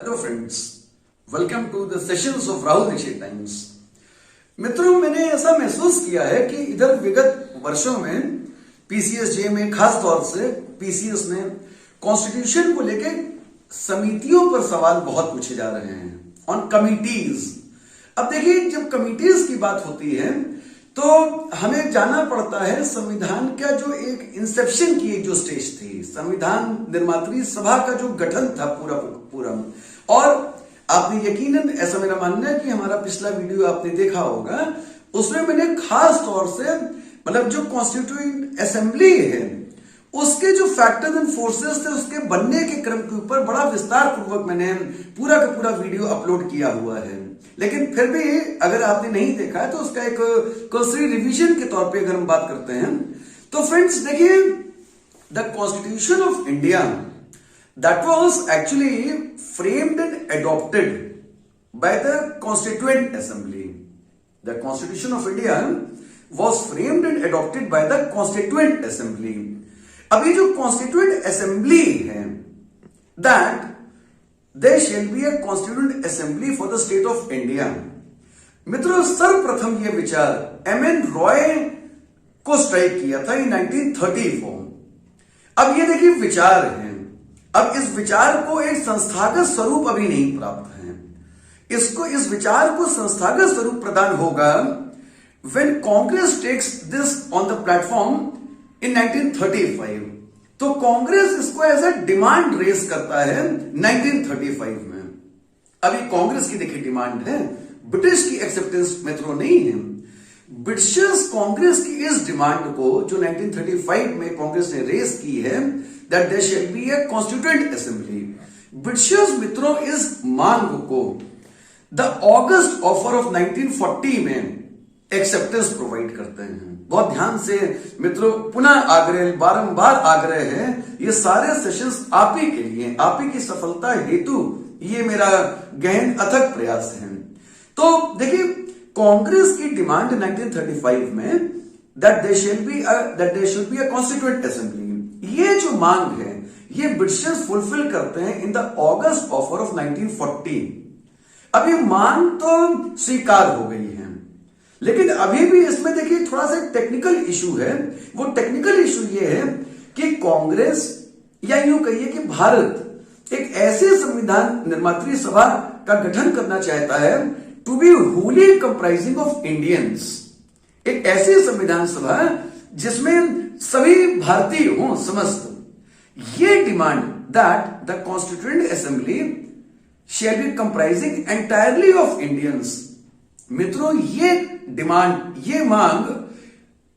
Hello friends, welcome to the sessions of Rahul Dikshit Times. मित्रों, मैंने ऐसा महसूस किया है कि इधर विगत वर्षों में पीसीएसजे में, खास तौर से पीसीएस में कॉन्स्टिट्यूशन को लेकर समितियों पर सवाल बहुत पूछे जा रहे हैं ऑन कमिटीज। अब देखिए, जब कमिटीज की बात होती है तो हमें जाना पड़ता है संविधान का जो एक इंसेप्शन की एक जो स्टेज थी, संविधान निर्मात्री सभा का जो गठन था पूरा। और आपने यकीनन, ऐसा मेरा मानना है कि हमारा पिछला वीडियो आपने देखा होगा, उसमें मैंने खास तौर से मतलब जो कॉन्स्टिट्यूएंट असेंबली है उसके जो फैक्टर्स एंड फोर्सेस थे उसके बनने के क्रम के ऊपर बड़ा विस्तार पूर्वक मैंने पूरा का पूरा वीडियो अपलोड किया हुआ है। लेकिन फिर भी अगर आपने नहीं देखा है तो उसका एक कर्सरी रिवीजन के तौर पे अगर हम बात करते हैं तो फ्रेंड्स देखिए, the constitution of India that was actually framed and adopted by the Constituent Assembly. The Constitution of India was framed and adopted by the Constituent Assembly. अब ये जो Constituent Assembly है, that there shall be a Constituent Assembly for the State of India. मित्रों, सर्वप्रथम ये विचार M.N.. Roy को strike किया था इन 1934। अब ये देखिए विचार है, अब इस विचार को एक संस्थागत स्वरूप अभी नहीं प्राप्त है। इस विचार को संस्थागत स्वरूप प्रदान होगा when Congress takes this on the platform in 1935। तो कांग्रेस इसको एज अ डिमांड रेज करता है 1935 में। अभी कांग्रेस की देखिए डिमांड है, ब्रिटिश की एक्सेप्टेंस मित्रों नहीं है। ब्रिटिशर्स कांग्रेस की इस डिमांड को जो 1935 में कांग्रेस ने रेज की है, that there shall be a constituent assembly. Britishers मित्रों इस मांग को द अगस्त ऑफर ऑफ 1940 में एक्सेप्टेंस प्रोवाइड करते हैं। बहुत ध्यान से मित्रों, पुनः आग्रह, बारंबार आग्रह है, ये सारे सेशंस आप ही के लिए, आप ही की सफलता हेतु ये मेरा गहन अथक प्रयास है। तो देखिए, कांग्रेस की डिमांड 1935 में that there should be a constituent assembly, ये जो मांग है ये ब्रिटिशर्स फुलफिल करते हैं in the August offer of 1940। अब ये मांग तो स्वीकार हो गई है, लेकिन अभी भी इसमें देखिए थोड़ा सा टेक्निकल इशू है। वो टेक्निकल इशू ये है कि कांग्रेस, या यूं कहिए कि भारत एक ऐसे संविधान निर्मात्री सभा का गठन करना चाहता है to be wholly comprising of Indians, एक ऐसी संविधान सभा जिसमें सभी भारतीय हों, समस्त। ये demand that the constituent assembly shall be comprising entirely of Indians. मित्रों, ये डिमांड, ये मांग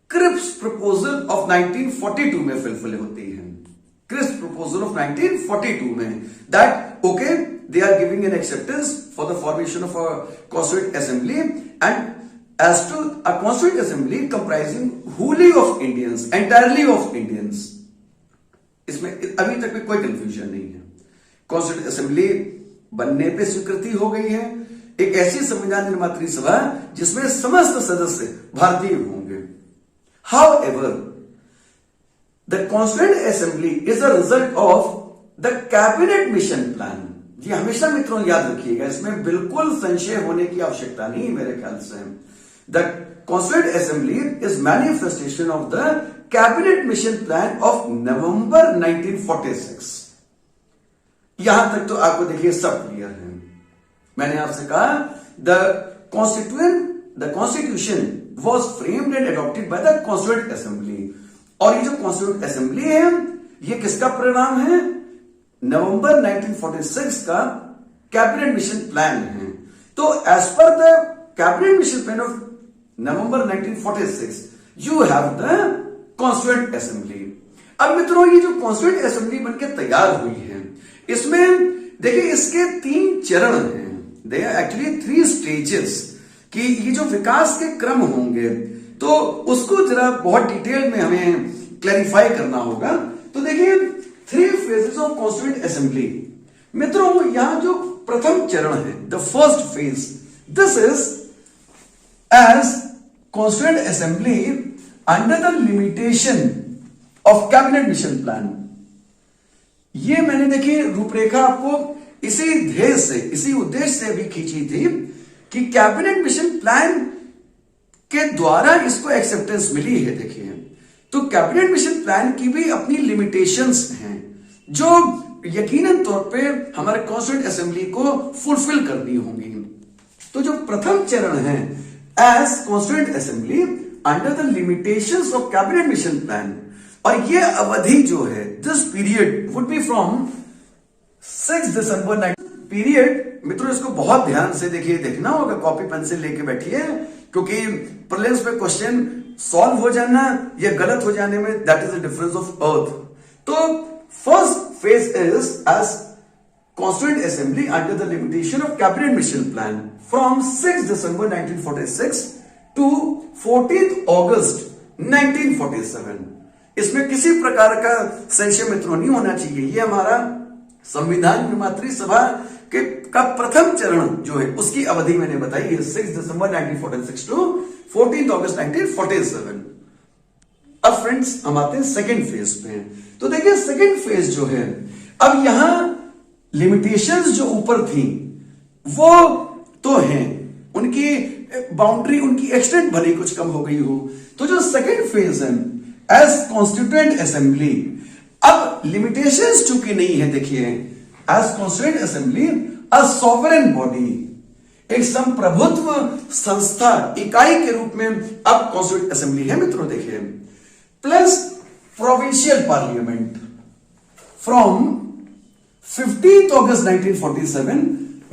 क्रिप्स प्रपोजल ऑफ 1942 में फुलफिल होती है। क्रिप्स प्रपोजल ऑफ 1942 में that okay, they are giving an acceptance for the formation of a constituent assembly and as to a constituent assembly comprising wholly of Indians, entirely of Indians। इसमें अभी तक भी कोई confusion नहीं है। Constituent assembly बनने पे स्वीकृति हो गई है, एक ऐसी संविधान निर्मात्री सभा जिसमें समस्त सदस्य भारतीय होंगे। However, the constituent assembly is a result of the cabinet mission plan। ये हमेशा मित्रों याद रखिएगा, इसमें बिल्कुल संशय होने की आवश्यकता नहीं मेरे ख्याल से। The Constituent Assembly is manifestation of the Cabinet Mission Plan of November 1946। यहां तक तो आपको देखिए सब क्लियर है। मैंने आपसे कहा the Constitution was framed and adopted by the Constituent Assembly। और ये जो Constituent Assembly है ये किसका परिणाम है? नवंबर 1946 का कैबिनेट मिशन प्लान है। तो as per the cabinet mission plan of November 1946 you have the Constituent Assembly। अब मित्रों, ये जो Constituent Assembly बनकर तैयार हुई है, इसमें देखिए इसके 3 चरण हैं। They are actually 3 stages कि ये जो विकास के क्रम होंगे तो उसको जरा बहुत डिटेल में हमें क्लैरिफाई करना होगा। तो देखिए 3 phases of Constituent Assembly। मित्रों, यहां जो प्रथम चरण है, the first phase, this is as Constituent Assembly under the limitation of Cabinet Mission Plan। ये मैंने देखिए रूपरेखा आपको इसी ध्येय से, इसी उद्देश्य से भी खींची थी कि कैबिनेट मिशन प्लान के द्वारा इसको एक्सेप्टेंस मिली है। देखिए, तो कैबिनेट मिशन प्लान की भी अपनी लिमिटेशंस हैं जो यकीनन तौर पे हमारे कॉन्स्टिट्यूएंट असेंबली को फुलफिल करनी होंगी। तो जो प्रथम चरण है, as constituent assembly under the limitations of cabinet mission plan, और ये अवधि जो है, this period would be from 6 December period. मित्रों, इसको बहुत ध्यान से देखिए, देखना होगा, कॉपी पेंसिल लेके बैठिए, क्योंकि प्रीलिम्स में क्वेश्चन सॉल्व हो जाना या गलत हो जाने में that is the difference of अर्थ। तो first phase is as constituent assembly under the limitation of cabinet mission plan from 6 December 1946 to 14 August 1947। इसमें किसी प्रकार का संशय मित्रों नहीं होना चाहिए। ये हमारा संविधान निर्मात्री सभा के का प्रथम चरण जो है उसकी अवधि मैंने बताई है, 6 दिसंबर 1946 टू 14 अगस्त 1947। अब फ्रेंड्स हम आते हैं सेकेंड फेज पे। तो देखिए, सेकेंड फेज जो है, अब यहां लिमिटेशंस जो ऊपर थी वो तो हैं, उनकी बाउंड्री, उनकी एक्सटेंट भले कुछ कम हो गई हो। तो जो सेकेंड फेज है, एज कॉन्स्टिट्यूएंट असेंबली, अब लिमिटेशंस चूंकि नहीं है, देखिए, as constituent assembly a sovereign body, एक संप्रभुत्व संस्था, इकाई के रूप में अब कॉन्स्टिट्यूएंट असेंबली है मित्रों। देखिए, plus provincial parliament from 15 August 1947।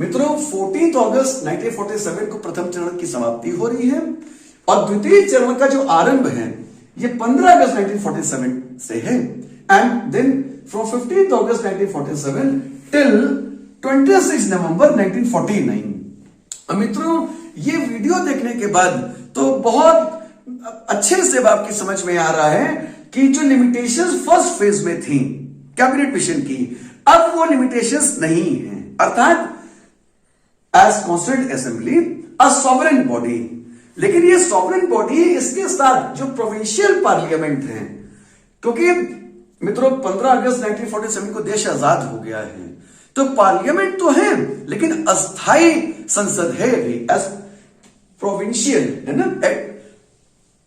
मित्रों, 14 अगस्त 1947 को प्रथम चरण की समाप्ति हो रही है और द्वितीय चरण का जो आरंभ है ये 15 अगस्त 1947 से है। And then from 15 August 1947 till 26 November 1949। मित्रों, ये वीडियो देखने के बाद तो बहुत अच्छे से आपकी समझ में आ रहा है कि जो लिमिटेशंस फर्स्ट फेज में थी कैबिनेट मिशन की, अब वो लिमिटेशंस नहीं है। अर्थात as constituent assembly a sovereign body, लेकिन ये सॉवरेन बॉडी इसके साथ जो प्रोविंशियल पार्लियामेंट है, क्योंकि मित्रों 15 अगस्त 1947 को देश आजाद हो गया है, तो पार्लियामेंट तो है लेकिन अस्थाई संसद है भी, एज प्रोविंशियल है ना,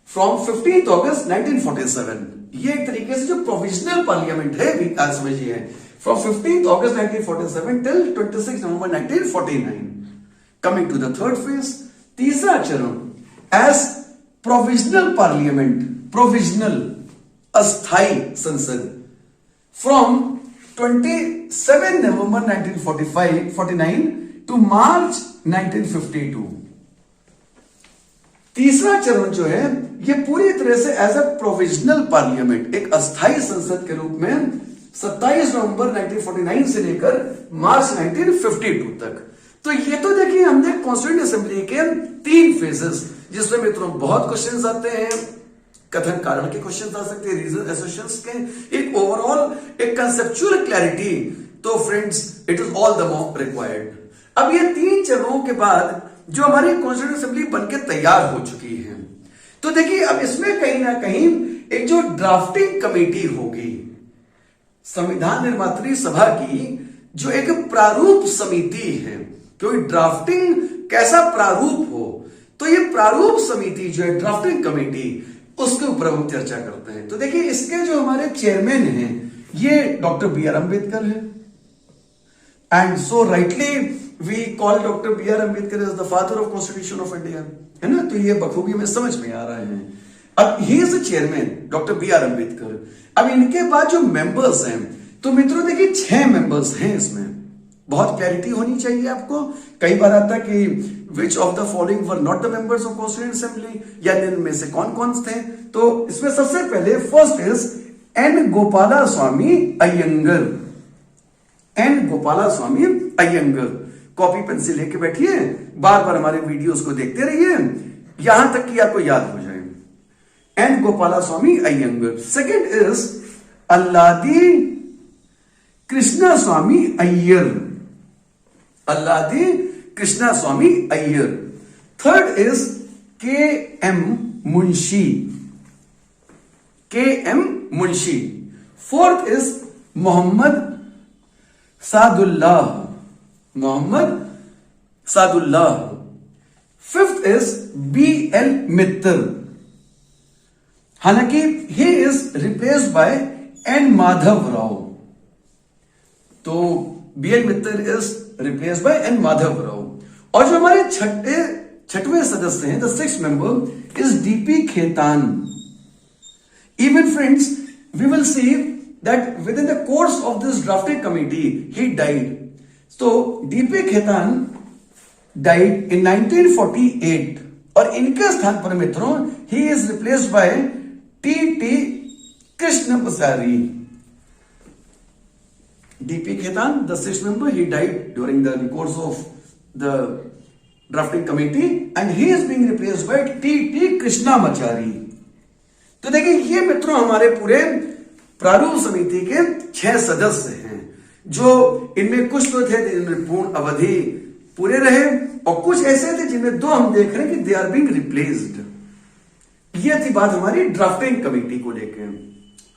फ्रॉम 15 अगस्त 1947। ये एक तरीके से जो प्रोविजनल पार्लियामेंट है भी, आज समझिए, from 15 August 1947 till 26 November 1949। Coming to the third phase, तीसरा चरण, एज प्रोविजनल पार्लियामेंट, प्रोविजनल अस्थाई संसद, फ्रॉम 27 नवंबर 1949 टू मार्च 1952। तीसरा चरण जो है ये पूरी तरह से एज ए प्रोविजनल पार्लियामेंट, एक अस्थाई संसद के रूप में 27 नवंबर 1949 से लेकर मार्च 1952 तक। तो ये तो देखिए हमने कॉन्स्टिट्यूएंट असेंबली के 3 फेजेस, जिसमें मित्रों बहुत क्वेश्चंस आते हैं, कथन कारण के क्वेश्चंस आ सकते हैं, रीजन एसोसिएशंस के, एक ओवरऑल एक कंसेप्चुअल क्लैरिटी। तो friends, it is all the more required. अब ये 3 चरणों के बाद जो हमारी कॉन्स्टिट्यूएंट असेंबली बनके तैयार हो चुकी है, तो देखिए अब इसमें कहीं ना कहीं एक जो ड्राफ्टिंग कमेटी होगी संविधान निर्मात्री सभा की, जो एक प्रारूप समिति है, क्योंकि ड्राफ्टिंग कैसा प्रारूप हो, तो ये प्रारूप समिति जो है ड्राफ्टिंग कमेटी, उसके ऊपर हम चर्चा करते हैं। तो देखिए इसके जो हमारे चेयरमैन हैं ये डॉक्टर बी आर अम्बेडकर है, and so rightly we call doctor B R Ambedkar as the father of constitution of India, है ना। तो ये बखूबी में समझ में आ रहा है। अब he is the chairman doctor B R Ambedkar. अब इनके बाद जो मेंबर्स हैं, तो मित्रों देखिए 6 मेंबर्स हैं इसमें, बहुत क्लैरिटी होनी चाहिए आपको। कई बार आता है कि which of the following were not the members of constituent assembly, या इनमें से कौन कौन थे। तो इसमें सबसे पहले first is N Gopalaswami Ayyangar, N Gopalaswami Ayyangar. Copy pencil लेके बैठिए, बार बार हमारे वीडियोस को देखते रहिए, यहां तक कि आपको याद हो जाए। N Gopalaswami Ayyangar. Second is Alladi Krishna Swami Iyer, Alladi Krishna Swami Iyer. Third is K M Munshi, K M Munshi. Fourth is Mohammad Saadullah, Mohammad Saadullah. Fifth is BL Mitter, हालांकि he is replaced by N Madhav Rao. तो BL Mitter is replaced by N Madhav Rao. और जो हमारे छठवें सदस्य हैं, the sixth member is DP Khaitan. Even friends, we will see that within the course of this drafting committee, he died. So DP Khaitan died in 1948, और इनके स्थान पर मित्रों he is replaced by TT Krishnamachari. DP Khaitan, the sixth member, he died during the course of the drafting committee, and he is being replaced by TT Krishnamachari. तो देखिए ये मित्रों हमारे पूरे प्रारूप समिति के 6 सदस्य हैं, जो इनमें कुछ तो थे जिनमें पूर्ण अवधि पूरे रहे, और कुछ ऐसे थे जिनमें 2 हम देख रहे हैं कि दे आर बीइंग रिप्लेस्ड। ये थी बात हमारी ड्राफ्टिंग कमेटी को लेकर।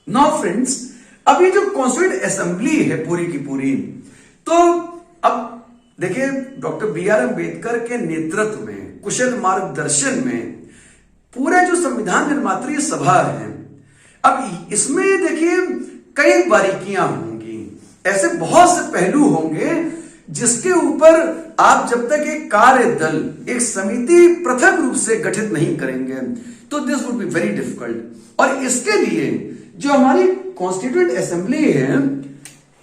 नाउ फ्रेंड्स, अब ये जो कॉन्स्टिट्यूएंट असेंबली है पूरी की पूरी, तो अब देखिए डॉक्टर BR अम्बेडकर के नेतृत्व में, कुशल मार्गदर्शन में पूरा जो संविधान निर्मात्री सभा है, अब इसमें देखिए कई बारीकियां होंगी, ऐसे बहुत से पहलू होंगे जिसके ऊपर आप जब तक एक कार्य दल, एक समिति पृथक रूप से गठित नहीं करेंगे तो this would be very difficult. और इसके लिए जो हमारी कॉन्स्टिट्यूएंट असेंबली है,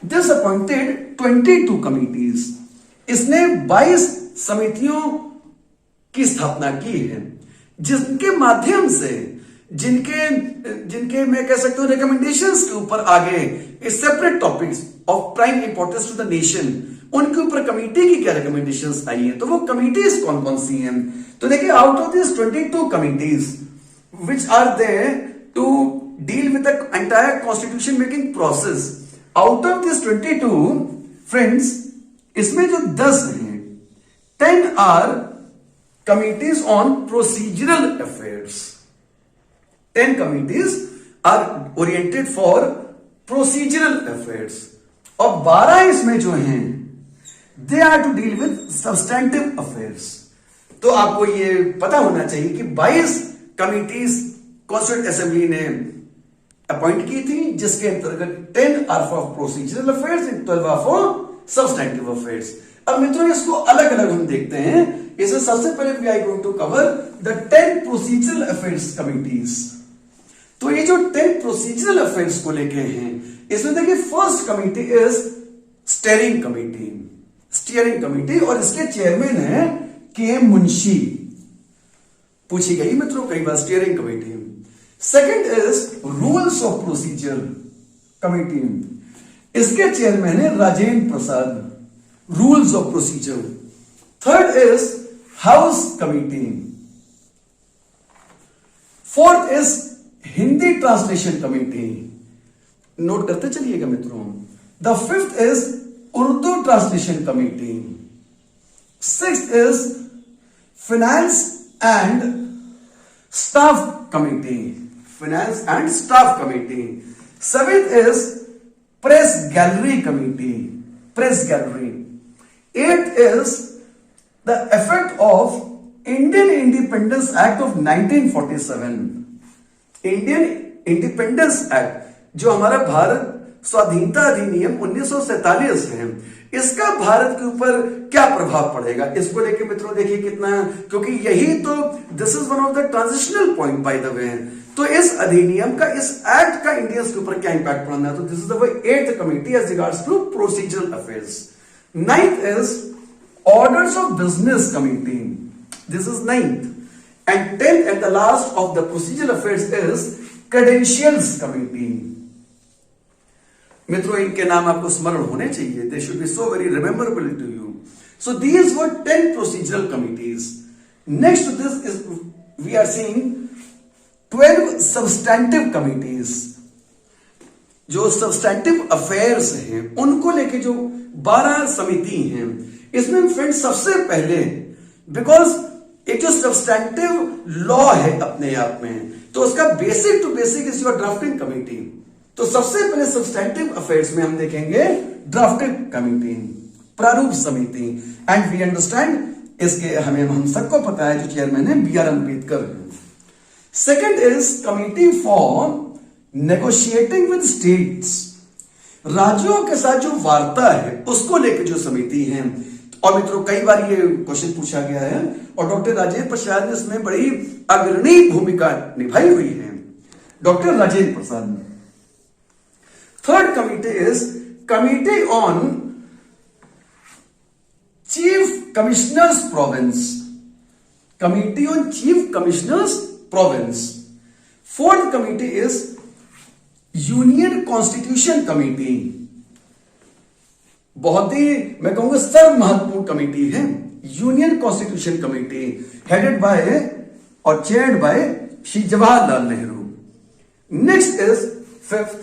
दिस अपॉइंटेड 22 कमिटीज, इसने 22 समितियों की स्थापना की है, जिनके माध्यम से जिनके मैं कह सकता हूं रिकमेंडेशंस के ऊपर आगे separate topics of prime importance to the nation, उनके ऊपर कमेटी की क्या रिकमेंडेशंस आई है, तो वो कमिटीज कौन कौन सी हैं। तो देखिए out of this 22 committees which are there to deal with the entire constitution making process, out of this 22 friends, इसमें जो 10 हैं, 10 are committees on procedural affairs. 10 committees are oriented for procedural affairs, और 12 इसमें जो हैं they are to deal with substantive affairs. तो आपको ये पता होना चाहिए कि 22 कमिटीज कॉन्स्टिट्यूएंट असेंबली ने अपॉइंट की थी, जिसके अंतर्गत 10 are for procedural affairs and 12 are for substantive affairs. अब मित्रों इसको अलग अलग हम देखते हैं। इसमें सबसे पहले we are going to cover the 10 procedural affairs committees. तो ये जो 10 प्रोसीजरल अफेयर्स को लेके हैं, इसमें देखिए first committee is steering committee, steering committee, और इसके चेयरमैन है KM मुंशी। पूछी गई मित्रों कई बार steering committee. Second is rules of procedure committee, इसके चेयरमैन है Rajendra Prasad, rules of procedure. Third is house committee. Fourth is Hindi translation committee, note करते चलिएगा मित्रों। The fifth is Urdu translation committee. Sixth is finance and staff committee, finance and staff committee. Seventh is press gallery committee, press gallery. Eighth is the effect of Indian Independence Act of 1947, Indian Independence Act, जो हमारा भारत स्वाधीनता अधिनियम 1947 है, इसका भारत के ऊपर क्या प्रभाव पड़ेगा, इसको लेके मित्रों देखिए कितना, क्योंकि यही तो this is one of the transitional point by the way. तो इस अधिनियम का, इस एक्ट का इंडिया के ऊपर क्या इंपैक्ट पड़ना है, तो this is the 8th committee as regards to procedural affairs. 9th इज Orders of Business Committee, this is 9th, and 10th and the last of the procedural affairs is Credentials Committee. मित्रों इनके नाम आपको स्मरण होने चाहिए, they should be so very rememberable to you. So these were 10 procedural committees. Next to this is we are seeing 12 substantive committees. जो substantive affairs हैं उनको लेके जो 12 समिति हैं, इसमें फ्रेंड्स सबसे पहले, बिकॉज एक जो सब्सटैंटिव लॉ है अपने आप में, तो उसका basic to basic is your drafting committee. तो सबसे पहले सब्सटैंटिव अफेयर्स में हम देखेंगे ड्राफ्टिंग कमिटी। प्रारूप समिति। एंड वी अंडरस्टैंड, इसके हमें हम सबको पता है जो चेयरमैन है बी आर अम्बेडकर है। Second is committee for negotiating with states, राज्यों के साथ जो वार्ता है उसको लेकर जो समिति है। और मित्रों कई बार ये क्वेश्चन पूछा गया है और डॉक्टर राजेंद्र प्रसाद ने इसमें बड़ी अग्रणी भूमिका निभाई हुई है, doctor Rajendra Prasad. Third committee is committee on chief commissioners province, committee on chief commissioners province. Fourth committee is union constitution committee, बहुत ही मैं कहूंगा सर्व महत्वपूर्ण कमिटी है union constitution committee, headed by और chaired by Shri Jawaharlal Nehru. Next is fifth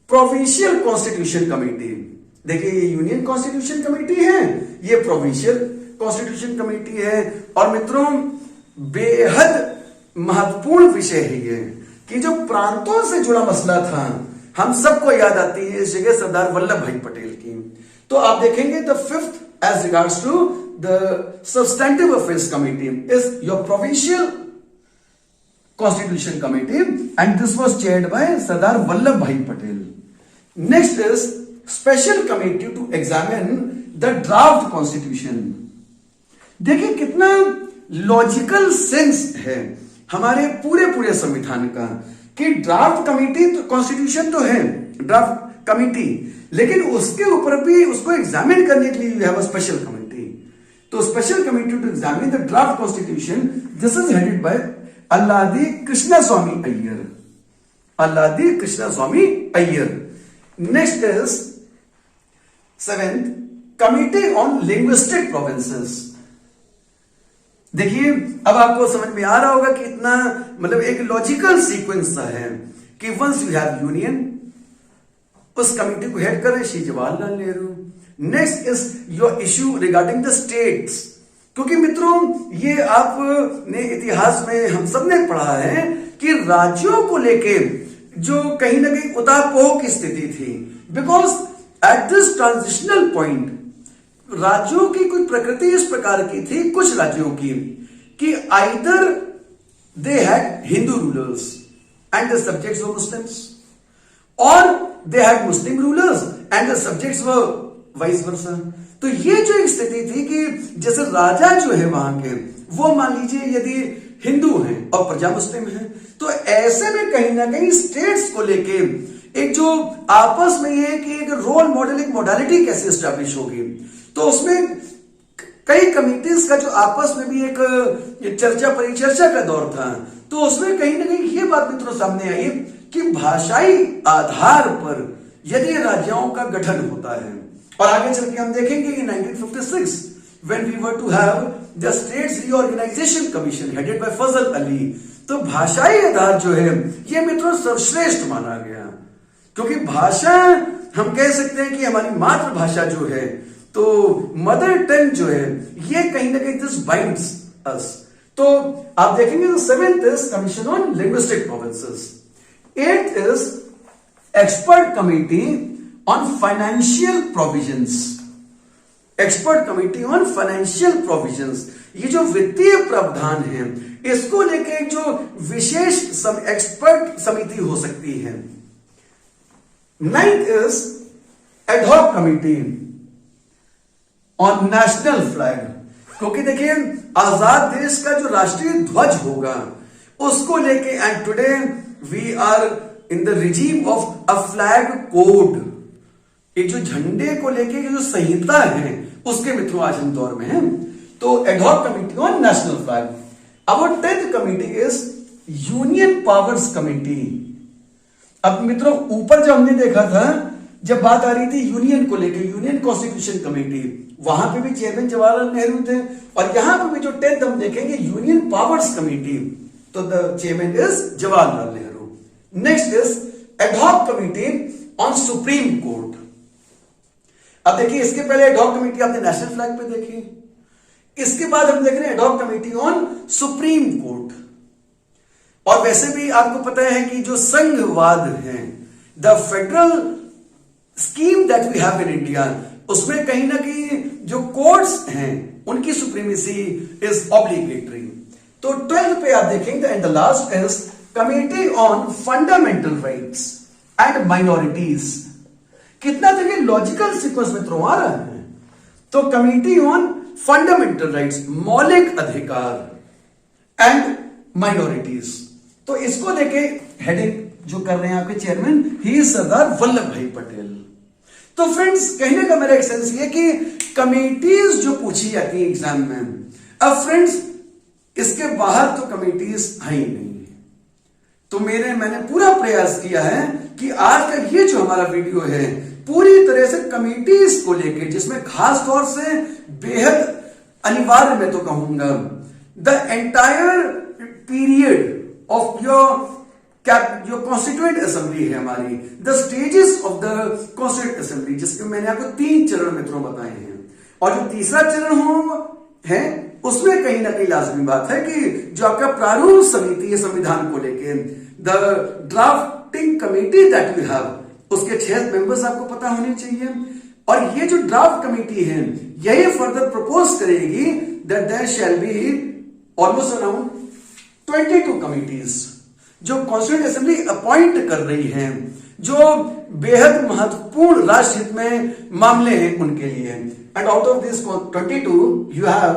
provincial constitution committee. देखिए ये यूनियन कॉन्स्टिट्यूशन कमिटी है, ये प्रोविंशियल कॉन्स्टिट्यूशन कमिटी है। और मित्रों बेहद महत्वपूर्ण विषय है ये कि जो प्रांतों से जुड़ा मसला था, हम सबको याद आती है इस जगह सरदार वल्लभ भाई पटेल की। तो आप देखेंगे the fifth as regards to the substantive affairs committee is your provincial constitution committee and this was chaired by Sardar Vallabh Bhai Patel. Next is special committee to examine the draft constitution. देखिए कितना लॉजिकल सेंस है हमारे पूरे संविधान का कि ड्राफ्ट कमिटी तो constitution तो है ड्राफ्ट कमिटी, लेकिन उसके ऊपर भी उसको एग्जामिन करने के लिए you have a special committee. तो special committee to examine the draft constitution, this is headed by Alladi Krishna Swami Iyer, Alladi Krishna Swami Ayyar. Next is seventh committee on linguistic provinces. देखिए अब आपको समझ में आ रहा होगा कि इतना मतलब एक लॉजिकल सीक्वेंस सा है कि वंस यू हैव यूनियन, उस कमिटी को हेड कर रहे Shri Jawaharlal Nehru. Next is your issue regarding the states, क्योंकि मित्रों ये आपने इतिहास में हम सब ने पढ़ा है कि राज्यों को लेके जो कहीं ना कहीं उतापोह की स्थिति थी, because at this transitional point राज्यों की कुछ प्रकृति इस प्रकार की थी, कुछ राज्यों की, कि either they had Hindu rulers and the subjects were Muslims, और they had Muslim rulers and the subjects were vice versa. तो ये जो एक स्थिति थी कि जैसे राजा जो है वहां के वो मान लीजिए यदि हिंदू हैं और प्रजा मुस्लिम है, तो ऐसे में कहीं ना कहीं स्टेट्स को लेके एक जो आपस में ये कि एक रोल मॉडल, एक मोडालिटी कैसे स्टैब्लिश होगी, तो उसमें कई कमिटीज का जो आपस में भी एक चर्चा परिचर्चा का दौर था। तो उसमें कहीं ना कहीं ये बात मित्रों सामने आई कि भाषाई आधार पर यदि राज्यों का गठन होता है, और आगे चल के हम देखेंगे कि 1956 when we were to have the states reorganization commission headed by फजल अली, तो भाषाई आधार जो है ये मित्रों सर्वश्रेष्ठ माना गया, क्योंकि भाषा हम कह सकते हैं कि हमारी मातृभाषा जो है, तो मदर टंग जो है ये कहीं ना कहीं दिस बाइंड्स अस। तो आप देखेंगे तो seventh is commission on linguistic provinces, eighth is expert committee on financial provisions, expert committee on financial provisions. ये जो वित्तीय प्रावधान है इसको लेके जो विशेष एक्सपर्ट समिति हो सकती है। Ninth is ad hoc committee on national flag, क्योंकि देखिए आजाद देश का जो राष्ट्रीय ध्वज होगा उसको लेके, and today we are in the regime of a flag code, एक जो झंडे को लेके जो संहिता है उसके मित्रों आज हम दौर में हैं। तो ad hoc committee on national flag. अब 10th committee is union powers committee. अब मित्रों ऊपर जो हमने देखा था जब बात आ रही थी यूनियन को लेकर, यूनियन कॉन्स्टिट्यूशन कमेटी, वहां पे भी चेयरमैन जवाहरलाल नेहरू थे, और यहां पे भी जो 10th हम देखेंगे यूनियन पावर्स कमेटी, तो the chairman is Jawaharlal Nehru. Next is ad hoc committee on supreme court. अब देखिए इसके पहले एडहॉक कमेटी आपने नेशनल फ्लैग पे देखी, इसके बाद हम देख रहे हैं ad hoc committee on supreme court. और वैसे भी आपको पता है कि जो संघवाद है, the federal scheme that we have in India, उसमें कहीं ना कहीं जो कोर्ट्स हैं उनकी सुप्रीमेसी इज ऑब्लिगेटरी। तो 12 पे आप देखेंगे and the last is committee on fundamental rights and minorities. कितना देखिए लॉजिकल सीक्वेंस में थ्रो आ रहा है। तो कमिटी ऑन फंडामेंटल राइट्स, मौलिक अधिकार एंड माइनॉरिटीज, तो इसको लेके हेडिंग जो कर रहे हैं आपके चेयरमैन, ही सरदार वल्लभ भाई पटेल। तो फ्रेंड्स कहने का मेरा एक सेंस ये कि कमिटीज जो पूछी जाती है एग्जाम में, अब फ्रेंड्स इसके बाहर तो कमिटीज है ही नहीं। तो मैंने पूरा प्रयास किया है कि आज का ये जो हमारा वीडियो है पूरी तरह से कमिटीज को लेकर, जिसमें खास तौर से बेहद अनिवार्य मैं तो कहूंगा the entire period of your जो कॉन्स्टिट्यूएंट असेंबली है हमारी, the stages of the constituent assembly, जिसके मैंने आपको 3 चरण मित्रों बताए हैं। और जो तीसरा चरण है उसमें कहीं ना कहीं लाजमी बात है कि जो आपका प्रारूप समिति है संविधान को लेके, the drafting committee that we have, उसके 6 मेंबर्स आपको पता होने चाहिए। और ये जो ड्राफ्ट कमेटी है यही फर्दर प्रपोज करेगी that there shall be almost around 22 committees जो कॉन्स्टिट्यूएंट असेंबली अपॉइंट कर रही हैं, जो बेहद महत्वपूर्ण राष्ट्रहित में मामले हैं उनके लिए। And out of this 22 you have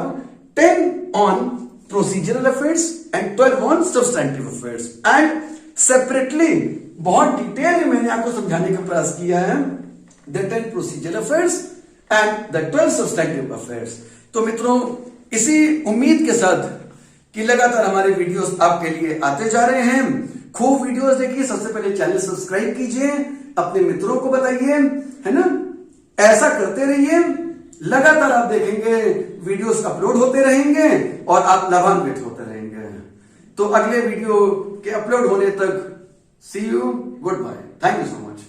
10 on procedural affairs and 12 on substantive affairs. And separately बहुत डिटेल में मैंने आपको समझाने का प्रयास किया है the 10 procedural affairs and the 12 substantive affairs. तो मित्रों इसी उम्मीद के साथ कि लगातार हमारे वीडियोस आपके लिए आते जा रहे हैं, खूब वीडियोस देखिए, सबसे पहले चैनल सब्सक्राइब कीजिए, अपने मित्रों को बताइए, है ना, ऐसा करते रहिए। लगातार आप देखेंगे वीडियोस अपलोड होते रहेंगे और आप लाभान्वित होते रहेंगे। तो अगले वीडियो के अपलोड होने तक see you, goodbye, thank you so much.